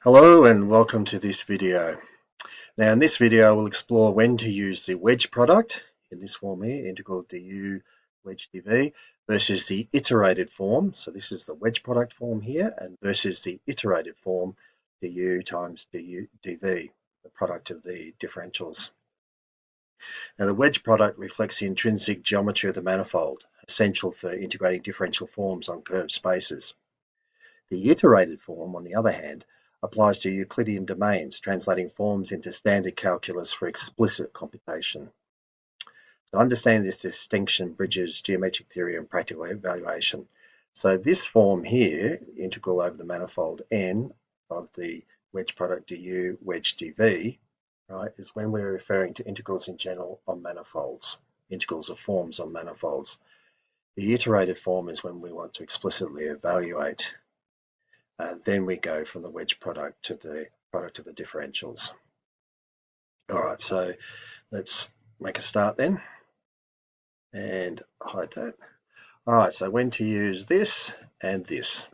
Hello and welcome to this video. Now in this video we'll explore when to use the wedge product in this form here, integral du wedge dv, versus the iterated form. So this is the wedge product form here, and versus the iterated form du times du dv, the product of the differentials. Now the wedge product reflects the intrinsic geometry of the manifold, essential for integrating differential forms on curved spaces. The iterated form, on the other hand, applies to Euclidean domains, translating forms into standard calculus for explicit computation. So understanding this distinction bridges geometric theory and practical evaluation. So this form here, integral over the manifold n of the wedge product du wedge dv, right, is when we're referring to integrals in general on manifolds, integrals of forms on manifolds. The iterated form is when we want to explicitly evaluate. Then we go from the wedge product to the product of the differentials. All right, so let's make a start then and hide that. All right, so when to use this and this.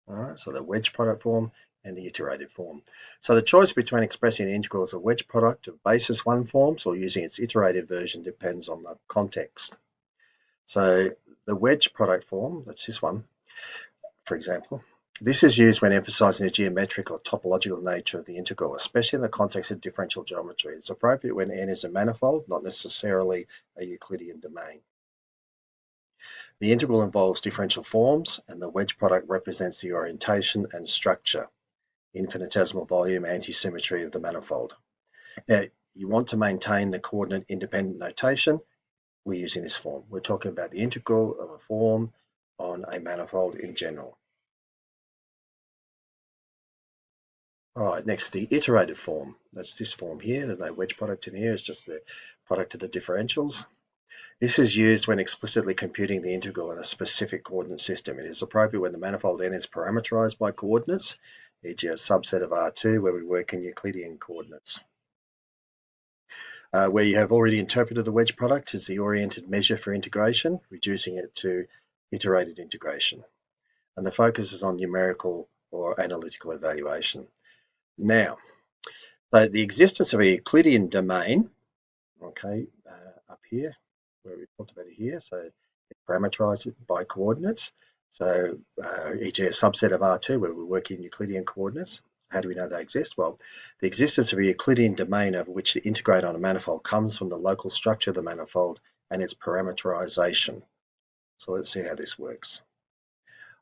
All right, so the wedge product form and the iterated form. So the choice between expressing the integral as a wedge product of basis 1 forms or using its iterated version depends on the context. So the wedge product form, that's this one, for example, this is used when emphasizing the geometric or topological nature of the integral, especially in the context of differential geometry. It's appropriate when n is a manifold, not necessarily a Euclidean domain. The integral involves differential forms, and the wedge product represents the orientation and structure, infinitesimal volume, anti-symmetry of the manifold. Now, you want to maintain the coordinate independent notation. We're using this form. We're talking about the integral of a form on a manifold in general. All right, next, the iterated form. That's this form here. There's no wedge product in here. It's just the product of the differentials. This is used when explicitly computing the integral in a specific coordinate system. It is appropriate when the manifold n is parameterized by coordinates, e.g. a subset of R2 where we work in Euclidean coordinates. Where you have already interpreted the wedge product is the oriented measure for integration, reducing it to iterated integration. And the focus is on numerical or analytical evaluation. Now, so the existence of a Euclidean domain, okay, up here, where we talked about it here, so it's parameterized by coordinates. So, e.g. a subset of R2 where we work in Euclidean coordinates. How do we know they exist? Well, the existence of a Euclidean domain over which to integrate on a manifold comes from the local structure of the manifold and its parameterization. So let's see how this works.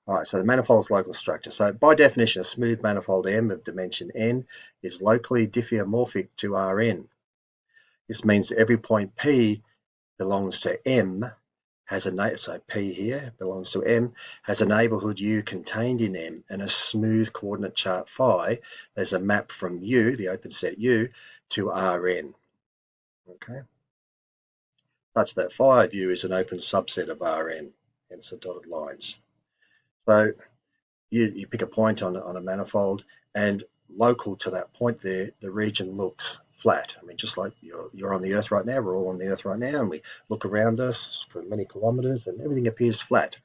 All right, so the manifold's local structure. So by definition, a smooth manifold M of dimension n is locally diffeomorphic to Rn. This means that every point P belongs to M has a so P here belongs to M, has a neighborhood U contained in M, and a smooth coordinate chart phi. There's a map from U, the open set U, to Rn. Okay, such that phi of U is an open subset of Rn, hence the dotted lines. So you pick a point on a manifold, and local to that point there, the region looks flat. I mean, just like you're on the Earth right now, we're all on the Earth right now, and we look around us for many kilometers and everything appears flat.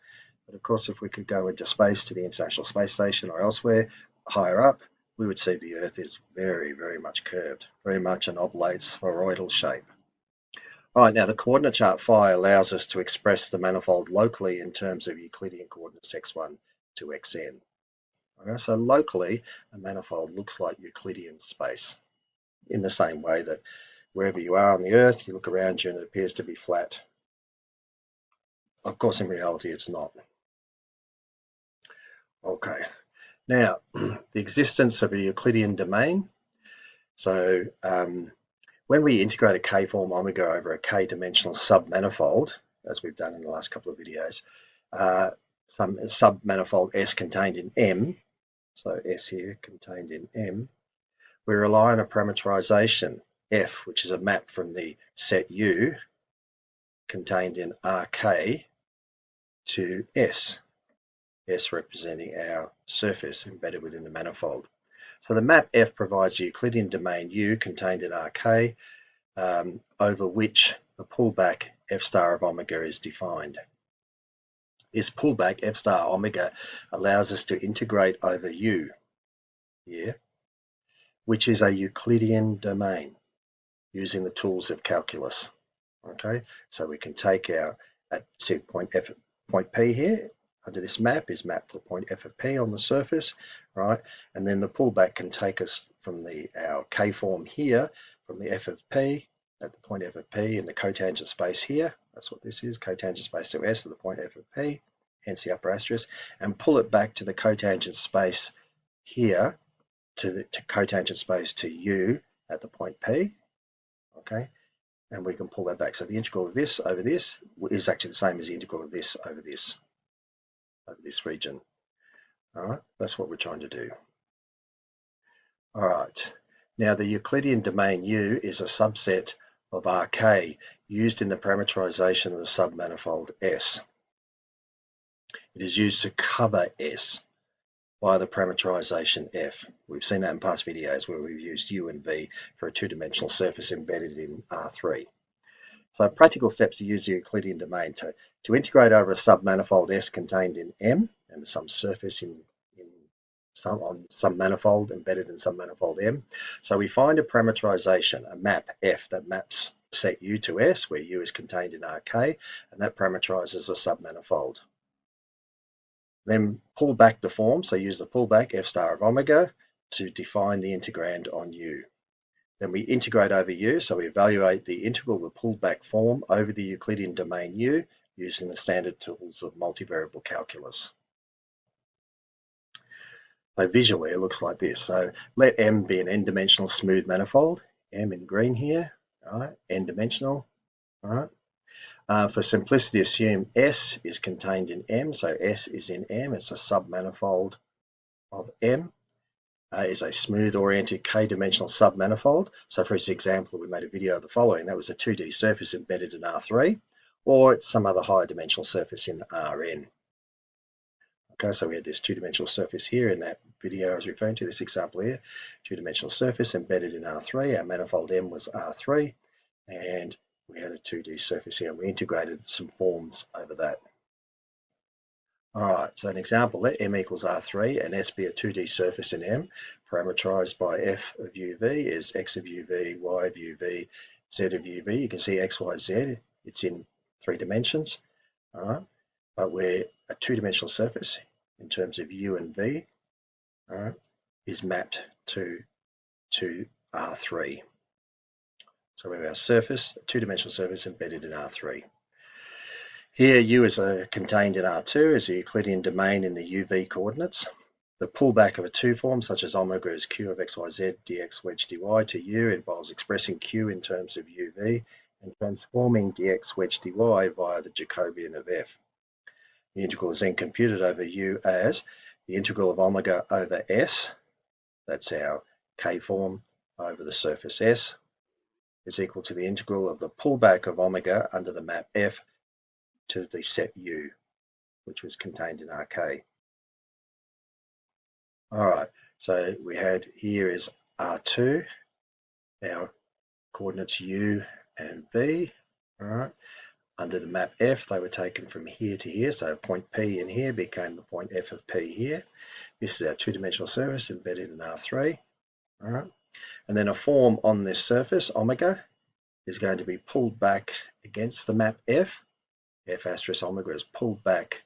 But of course, if we could go into space to the International Space Station or elsewhere, higher up, we would see the Earth is very, very much curved, very much an oblate spheroidal shape. All right, now the coordinate chart phi allows us to express the manifold locally in terms of Euclidean coordinates x1 to xn. Okay, so locally, a manifold looks like Euclidean space in the same way that wherever you are on the Earth, you look around you and it appears to be flat. Of course, in reality, it's not. Okay, now the existence of a Euclidean domain. So when we integrate a K-form omega over a K-dimensional submanifold, as we've done in the last couple of videos, some submanifold S contained in M, so S here contained in M, we rely on a parameterization F, which is a map from the set U contained in RK to S, S representing our surface embedded within the manifold. So the map F provides the Euclidean domain U contained in RK over which the pullback F star of omega is defined. This pullback F star omega allows us to integrate over U here which is a Euclidean domain using the tools of calculus. Okay, so we can take our point P here under this map is mapped to the point F of P on the surface, right? And then the pullback can take us from our K form here from the F of P at the point F of P in the cotangent space here. That's what this is, cotangent space to S at the point F of P, hence the upper asterisk, and pull it back to the cotangent space here to cotangent space to U at the point P. Okay, and we can pull that back. So the integral of this over this is actually the same as the integral of this over this region. All right, that's what we're trying to do. All right, now the Euclidean domain U is a subset of Rk used in the parameterization of the submanifold S. It is used to cover S by the parameterization F. We've seen that in past videos where we've used U and V for a two-dimensional surface embedded in R3. So practical steps to use the Euclidean domain to integrate over a submanifold S contained in M and some surface on some manifold embedded in some manifold M. So we find a parameterization, a map F that maps set U to S, where U is contained in Rk, and that parameterizes a submanifold. Then pull back the form, so use the pullback F star of omega to define the integrand on U. Then we integrate over U, so we evaluate the integral of the pulled back form over the Euclidean domain U using the standard tools of multivariable calculus. So visually it looks like this. So let M be an n-dimensional smooth manifold, M in green here, all right, n-dimensional, all right. For simplicity, assume S is contained in M, so S is in M, it's a submanifold of M. Is a smooth-oriented k-dimensional submanifold. So for this example, we made a video of the following. That was a 2D surface embedded in R3, or it's some other higher dimensional surface in Rn. Okay, so we had this two-dimensional surface here in that video I was referring to, this example here. Two-dimensional surface embedded in R3. Our manifold M was R3, and we had a 2D surface here, and we integrated some forms over that. All right, so an example, let M equals R3 and S be a 2D surface in M, parameterized by F of UV is X of UV, Y of UV, Z of UV. You can see X, Y, Z, it's in 3 dimensions, all right? But we're a 2-dimensional surface in terms of U and V, all right, is mapped to R3. So we have our surface, a 2-dimensional surface embedded in R3. Here, U is contained in R2 as a Euclidean domain in the UV coordinates. The pullback of a 2 form, such as omega is Q of XYZ dx wedge dy to U, involves expressing Q in terms of UV and transforming dx wedge dy via the Jacobian of F. The integral is then computed over U as the integral of omega over S, that's our K form over the surface S, is equal to the integral of the pullback of omega under the map F to the set U, which was contained in Rk. All right, so we had here is R2, our coordinates U and V, all right. Under the map F, they were taken from here to here, so point P in here became the point F of P here. This is our 2-dimensional surface embedded in R3, all right. And then a form on this surface, omega, is going to be pulled back against the map F. F asterisk omega is pulled back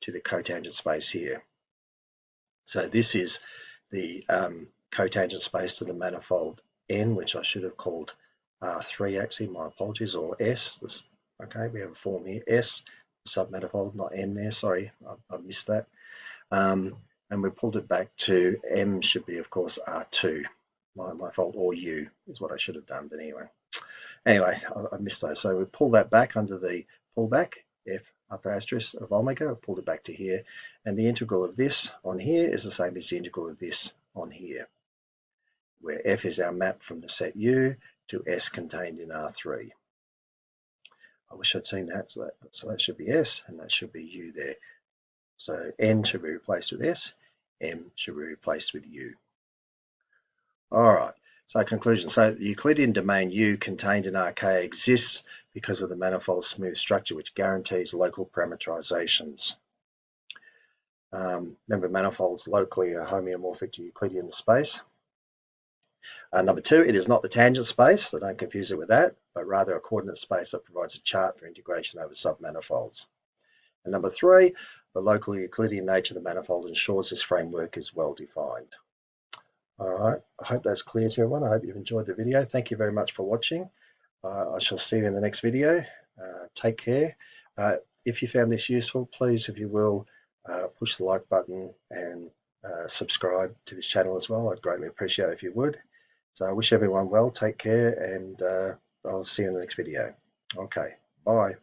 to the cotangent space here. So this is the cotangent space to the manifold N, which I should have called R3 actually, my apologies, or S. Okay, we have a form here, S, submanifold, not N there, sorry, I missed that. And we pulled it back to M should be, of course, R2. My fault, or U is what I should have done, but anyway. Anyway, I missed those. So we pull that back under the pullback, F upper asterisk of omega, pulled it back to here. And the integral of this on here is the same as the integral of this on here, where F is our map from the set U to S contained in R3. I wish I'd seen that. So that should be S, and that should be U there. So N should be replaced with S, M should be replaced with U. All right. So conclusion, so the Euclidean domain U contained in Rk exists because of the manifold smooth structure which guarantees local parameterizations. Remember, manifolds locally are homeomorphic to Euclidean space. Number 2, it is not the tangent space, so don't confuse it with that, but rather a coordinate space that provides a chart for integration over submanifolds. And number 3, the local Euclidean nature of the manifold ensures this framework is well defined. All right, I hope that's clear to everyone. I hope you've enjoyed the video. Thank you very much for watching. I shall see you in the next video. Take care. If you found this useful, please, if you will, push the like button and subscribe to this channel as well. I'd greatly appreciate it if you would. So I wish everyone well, take care, and I'll see you in the next video. Okay, bye.